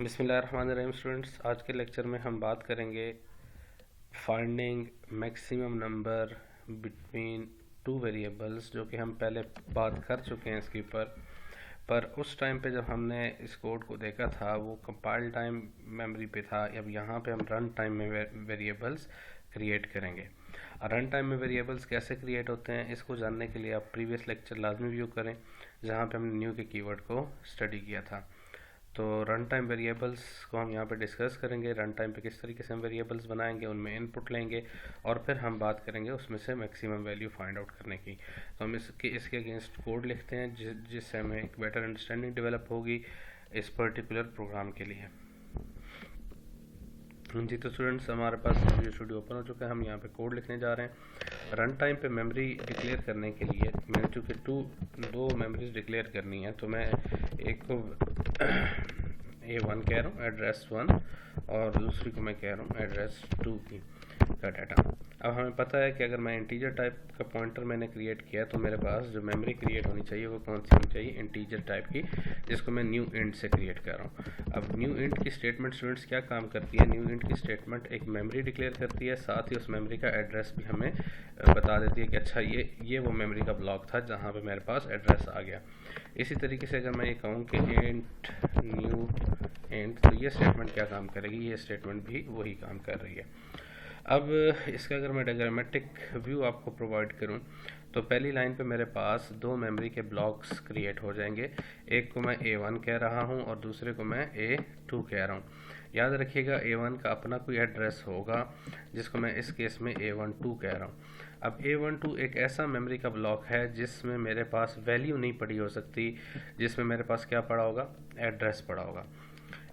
बिस्मिल्लाहिर्रहमानिर्रहीम स्टूडेंट्स, आज के लेक्चर में हम बात करेंगे finding maximum number between two variables, जो कि हम पहले बात कर चुके हैं इसके ऊपर। पर उस टाइम पे जब हमने इस कोड को देखा था वो कंपाइल टाइम मेमोरी पे था। अब यहाँ पे हम रन टाइम में वेरिएबल्स क्रिएट करेंगे। रन टाइम में वेरिएबल्स कैसे क्रिएट होते हैं इसको जानने के लिए आप प्रीवियस लेक्चर लाजमी व्यू करें, जहाँ पे हमने न्यू के कीवर्ड को स्टडी किया था। तो रन टाइम वेरिएबल्स को हम यहाँ पे डिस्कस करेंगे। रन टाइम पे किस तरीके से हम वेरिएबल्स बनाएंगे, उनमें इनपुट लेंगे और फिर हम बात करेंगे उसमें से मैक्सिमम वैल्यू फाइंड आउट करने की। तो हम इसके अगेंस्ट कोड लिखते हैं जिससे हमें एक बेटर अंडरस्टैंडिंग डेवलप होगी इस पर्टिकुलर प्रोग्राम के लिए। जी, तो स्टूडेंट्स हमारे पास विजुअल स्टूडियो ओपन हो चुका है। हम यहाँ पे कोड लिखने जा रहे हैं। रन टाइम पे मेमोरी डिक्लेयर करने के लिए मैंने चूँकि दो मेमोरीज डिक्लेयर करनी है, तो मैं एक को A1 कह रहा हूँ, एड्रेस 1, और दूसरी को मैं कह रहा हूँ एड्रेस 2 की का डाटा। अब हमें पता है कि अगर मैं इंटीजर टाइप का पॉइंटर मैंने क्रिएट किया तो मेरे पास जो मेमोरी क्रिएट होनी चाहिए वो कौन सी होनी चाहिए, इंटीजर टाइप की, जिसको मैं न्यू इंट से क्रिएट कर रहा हूँ। अब न्यू इंट की स्टेटमेंट स्टूडेंट्स क्या काम करती है? न्यू इंट की स्टेटमेंट एक मेमोरी डिक्लेयर करती है, साथ ही उस मेमोरी का एड्रेस भी हमें बता देती है कि अच्छा ये वो मेमोरी का ब्लॉक था जहाँ पे मेरे पास एड्रेस आ गया। इसी तरीके से अगर मैं ये कहूँ कि इंट न्यू इंट, तो ये स्टेटमेंट क्या काम करेगी? ये स्टेटमेंट भी वही काम कर रही है। अब इसका अगर मैं डायग्रामेटिक व्यू आपको प्रोवाइड करूं तो पहली लाइन पे मेरे पास दो मेमोरी के ब्लॉक्स क्रिएट हो जाएंगे। एक को मैं A1 कह रहा हूं और दूसरे को मैं A2 कह रहा हूं। याद रखिएगा A1 का अपना कोई एड्रेस होगा जिसको मैं इस केस में A12 कह रहा हूं। अब A12 एक ऐसा मेमोरी का ब्लॉक है जिसमें मेरे पास वैल्यू नहीं पड़ी हो सकती, जिसमें मेरे पास क्या पड़ा होगा? एड्रेस पड़ा होगा।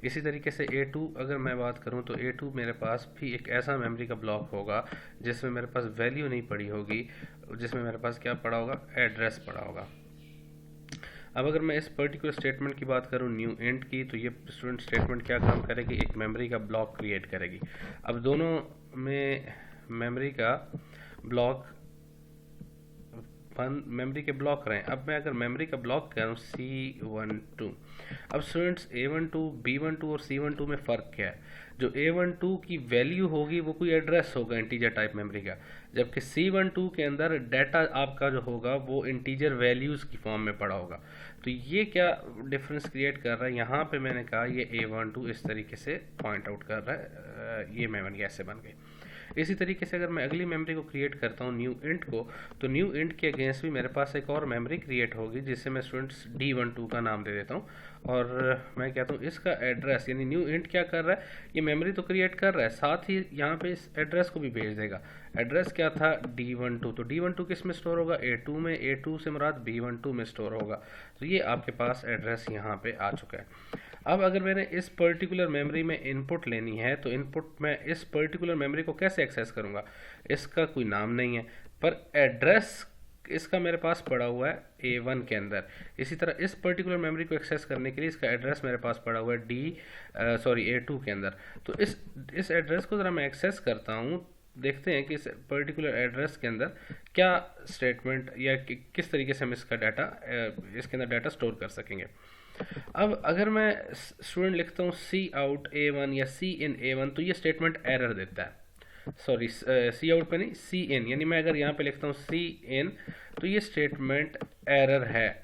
इसी तरीके से A2 अगर मैं बात करूं तो A2 मेरे पास भी एक ऐसा मेमोरी का ब्लॉक होगा जिसमें मेरे पास वैल्यू नहीं पड़ी होगी, जिसमें मेरे पास क्या पड़ा होगा? एड्रेस पड़ा होगा। अब अगर मैं इस पर्टिकुलर स्टेटमेंट की बात करूं न्यू इंट की, तो ये स्टूडेंट स्टेटमेंट क्या काम करेगी? एक मेमोरी का ब्लॉक क्रिएट करेगी। अब दोनों में मेमोरी का ब्लॉक मेमोरी के ब्लॉक रहे हैं। अब मैं अगर मेमोरी का ब्लॉक कह रहा हूँ C12, अब स्टूडेंट्स A12, B12 और C12 में फ़र्क क्या है? जो A12 की वैल्यू होगी वो कोई एड्रेस होगा इंटीजर टाइप मेमोरी का, जबकि C12 के अंदर डाटा आपका जो होगा वो इंटीजर वैल्यूज़ की फॉर्म में पड़ा होगा। तो ये क्या डिफरेंस क्रिएट कर रहा है? यहाँ पे मैंने कहा ये A12 इस तरीके से पॉइंट आउट कर रहा है, ये मेमोरी ऐसे बन गई। इसी तरीके से अगर मैं अगली मेमोरी को क्रिएट करता हूँ न्यू इंट को, तो न्यू इंट के अगेंस्ट भी मेरे पास एक और मेमोरी क्रिएट होगी जिससे मैं स्टूडेंट्स D12 का नाम दे देता हूँ, और मैं कहता हूँ इसका एड्रेस, यानी न्यू इंट क्या कर रहा है? ये मेमोरी तो क्रिएट कर रहा है, साथ ही यहाँ पे इस एड्रेस को भी भेज देगा। एड्रेस क्या था? D12। तो D12 किस में स्टोर होगा? A2 में। A2 से मुराद B12 में स्टोर होगा। तो ये आपके पास एड्रेस यहाँ पे आ चुका है। अब अगर मैंने इस पर्टिकुलर मेमोरी में इनपुट लेनी है तो इनपुट मैं इस पर्टिकुलर मेमोरी को कैसे एक्सेस करूँगा? इसका कोई नाम नहीं है, पर एड्रेस इसका मेरे पास पड़ा हुआ है A1 के अंदर। इसी तरह इस पर्टिकुलर मेमोरी को एक्सेस करने के लिए इसका एड्रेस मेरे पास पड़ा हुआ है A2 के अंदर। तो इस एड्रेस को ज़रा मैं एक्सेस करता हूँ, देखते हैं कि इस पर्टिकुलर एड्रेस के अंदर क्या स्टेटमेंट या किस तरीके से हम इसके अंदर डाटा स्टोर कर सकेंगे। अब अगर मैं स्टूडेंट लिखता हूँ Cout A1 या Cin A1, तो ये स्टेटमेंट एरर देता है। सॉरी, Cout पे नहीं, Cin, यानी मैं अगर यहाँ पे लिखता हूँ Cin तो ये स्टेटमेंट एरर है।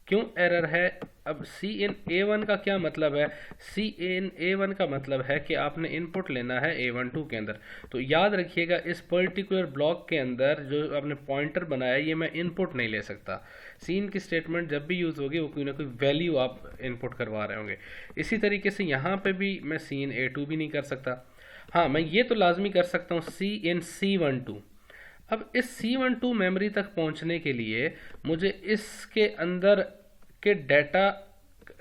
क्यों एरर है? अब Cin A1 का क्या मतलब है? Cin A1 का मतलब है कि आपने इनपुट लेना है A12 के अंदर। तो याद रखिएगा इस पर्टिकुलर ब्लॉक के अंदर जो आपने पॉइंटर बनाया ये मैं इनपुट नहीं ले सकता। सीन की स्टेटमेंट जब भी यूज़ होगी वो कोई ना कोई वैल्यू आप इनपुट करवा रहे होंगे। इसी तरीके से यहाँ पे भी मैं Cin A2 भी नहीं कर सकता। हाँ, मैं ये तो लाजमी कर सकता हूँ Cin C12। अब इस C12 मेमोरी तक पहुँचने के लिए मुझे इसके अंदर के डाटा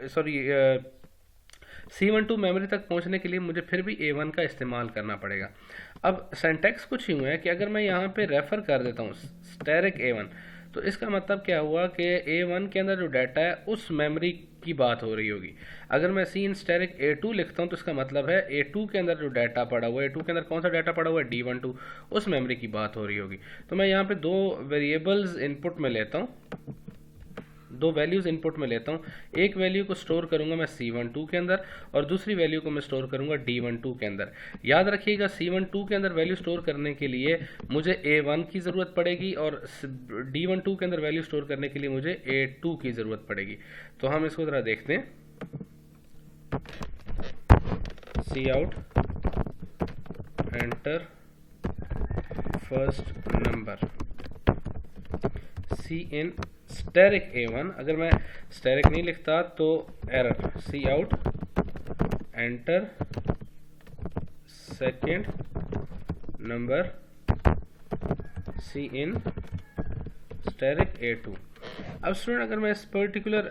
C12 मेमोरी तक पहुंचने के लिए मुझे फिर भी A1 का इस्तेमाल करना पड़ेगा। अब सिंटैक्स कुछ यूँ है कि अगर मैं यहाँ पे रेफ़र कर देता हूँ स्टैरिक A1, तो इसका मतलब क्या हुआ कि A1 के अंदर जो डाटा है उस मेमोरी की बात हो रही होगी। अगर मैं Cin स्टैरिक A2 लिखता हूँ तो इसका मतलब है A2 के अंदर जो डाटा पड़ा हुआ है, A2 के अंदर कौन सा डाटा पड़ा हुआ है? D12, उस मेमोरी की बात हो रही होगी। तो मैं यहाँ पे दो वेरिएबल्स इनपुट में लेता हूँ, दो वैल्यूज़ इनपुट में लेता हूँ, एक वैल्यू को स्टोर करूँगा मैं C12 के अंदर और दूसरी वैल्यू को मैं स्टोर करूँगा D12 के अंदर। याद रखिएगा C12 के अंदर वैल्यू स्टोर करने के लिए मुझे A1 की ज़रूरत पड़ेगी और D12 के अंदर वैल्यू स्टोर करने के लिए मुझे A2 की ज़रूरत पड़ेगी। तो हम इसको ज़रा देखते हैं। Cout enter first number Cin asterisk A1, अगर मैं स्टेरिक नहीं लिखता तो error. Cout enter second number Cin asterisk A2। अब स्टूडेंट अगर मैं इस पर्टिकुलर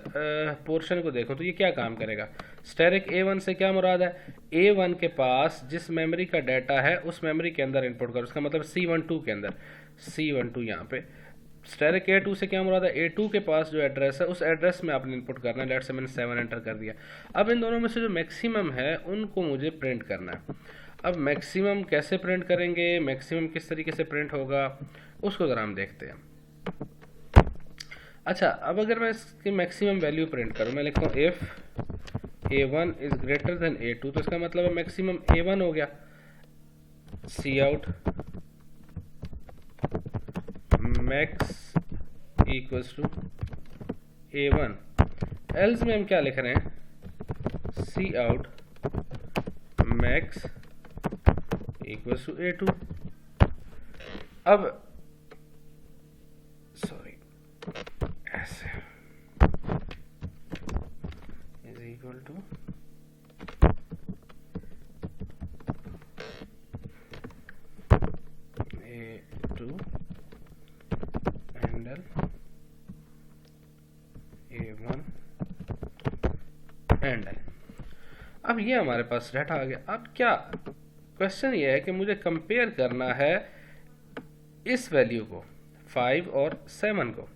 पोर्शन को देखूं तो ये क्या काम करेगा। स्टेरिक A1 से क्या मुराद है, A1 के पास जिस मेमोरी का डाटा है उस मेमोरी के अंदर इनपुट कर, उसका मतलब C12 के अंदर, C12 यहाँ पे। स्टेरिक A2 से क्या मुराद है, A2 के पास जो एड्रेस है उस एड्रेस में आपने इनपुट करना है। लेट्स से मैंने 7 एंटर कर दिया। अब इन दोनों में से जो मैक्सिमम है उनको मुझे प्रिंट करना है। अब मैक्सिमम कैसे प्रिंट करेंगे, मैक्सिमम किस तरीके से प्रिंट होगा उसको ज़रा हम देखते हैं। अच्छा, अब अगर मैं इसकी मैक्सिमम वैल्यू प्रिंट करूँ, मैं लिखता हूँ if A1 is greater than A2, तो इसका मतलब है मैक्सिमम A1 हो गया। Cout max equals to A1, else में हम क्या लिख रहे हैं, Cout max equals to A2। अब सॉरी ऐसे is equal to A2 endl A1 endl. अब ये हमारे पास डाटा आ गया। अब क्या क्वेश्चन ये है कि मुझे कंपेयर करना है इस वैल्यू को 5 और 7 को,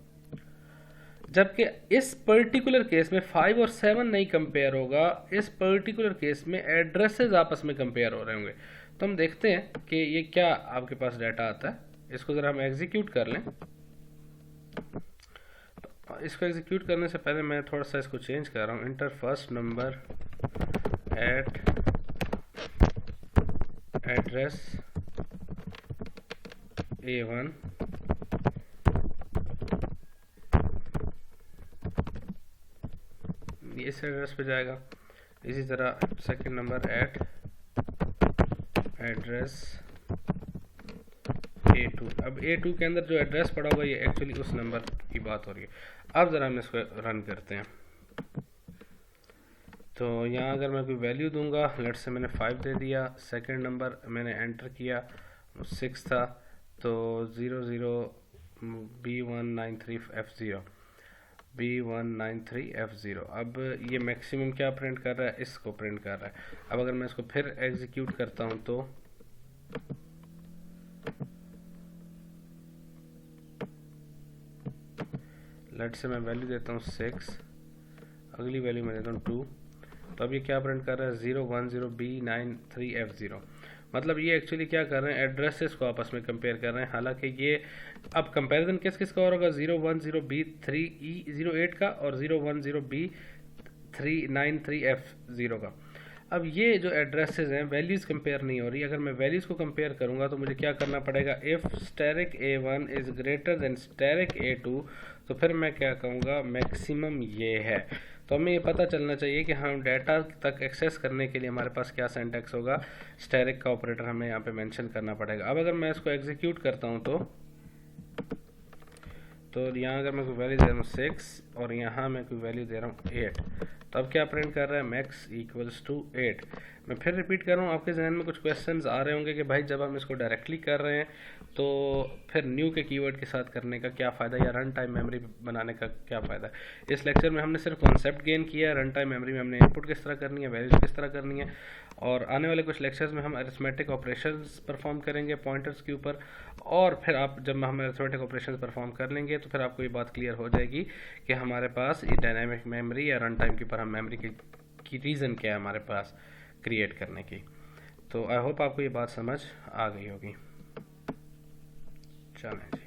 जबकि इस पर्टिकुलर केस में 5 और 7 नहीं कंपेयर होगा, इस पर्टिकुलर केस में एड्रेसेस आपस में कंपेयर हो रहे होंगे। तो हम देखते हैं कि ये क्या आपके पास डाटा आता है। इसको ज़रा हम एग्जीक्यूट कर लें। तो इसको एग्जीक्यूट करने से पहले मैं थोड़ा सा इसको चेंज कर रहा हूँ। Inter first number eight address A1 इस एड्रेस पे जाएगा। इसी तरह second number eight address A2। अब A2 के अंदर जो एड्रेस पड़ा होगा ये एक्चुअली उस नंबर की बात हो रही है। अब ज़रा हम इसको रन करते हैं। तो यहाँ अगर मैं कोई वैल्यू दूंगा, लेट्स से मैंने 5 दे दिया, सेकंड नंबर मैंने एंटर किया 6 था, तो 00B193F0 B193F0। अब ये मैक्सिमम क्या प्रिंट कर रहा है, इसको प्रिंट कर रहा है। अब अगर मैं इसको फिर एग्जीक्यूट करता हूँ तो लेट्स से मैं वैल्यू देता हूँ 6, अगली वैल्यू मैं देता हूँ 2, तो अब ये क्या प्रिंट कर रहा है 010B93F0। मतलब ये एक्चुअली क्या कर रहे हैं, एड्रेसेस को आपस में कंपेयर कर रहे हैं। हालांकि ये अब कंपैरिजन किस किस का हो रहा होगा, 010B3E08 का और 010B393F0 का। अब ये जो एड्रेसेस हैं वैल्यूज़ कंपेयर नहीं हो रही। अगर मैं वैल्यूज़ को कंपेयर करूंगा तो मुझे क्या करना पड़ेगा, if asterisk A1 is greater than asterisk A2, तो फिर मैं क्या कहूँगा, मैक्सिमम ये है। तो हमें ये पता चलना चाहिए कि हम डाटा तक एक्सेस करने के लिए हमारे पास क्या सिंटैक्स होगा। स्टेरिक का ऑपरेटर हमें यहाँ पे मेंशन करना पड़ेगा। अब अगर मैं इसको एग्जीक्यूट करता हूँ तो यहाँ अगर मैं कोई वैल्यू दे रहा हूँ 6 और यहाँ मैं कोई वैल्यू दे रहा हूँ 8, तो अब क्या प्रिंट कर रहा है, मैक्स इक्वल्स टू 8। मैं फिर रिपीट कर रहा हूँ, आपके जहन में कुछ क्वेश्चंस आ रहे होंगे कि भाई जब हम इसको डायरेक्टली कर रहे हैं तो फिर न्यू के कीवर्ड के साथ करने का क्या फ़ायदा, या रन टाइम मेमोरी बनाने का क्या फ़ायदा। इस लेक्चर में हमने सिर्फ कॉन्सेप्ट गेन किया है, रन टाइम मेमोरी में हमने इनपुट किस तरह करनी है, वैल्यूज किस तरह करनी है, और आने वाले कुछ लेक्चर्स में हम अरिथमेटिक ऑपरेशंस परफॉर्म करेंगे पॉइंटर्स के ऊपर। और फिर आप जब हम अरिथमेटिक ऑपरेशंस परफॉर्म कर लेंगे तो फिर आपको ये बात क्लियर हो जाएगी कि हमारे पास ये डायनामिक मेमोरी या रन टाइम के ऊपर हम मेमोरी की रीज़न क्या है हमारे पास क्रिएट करने की। तो आई होप आपको ये बात समझ आ गई होगी। चलें जी।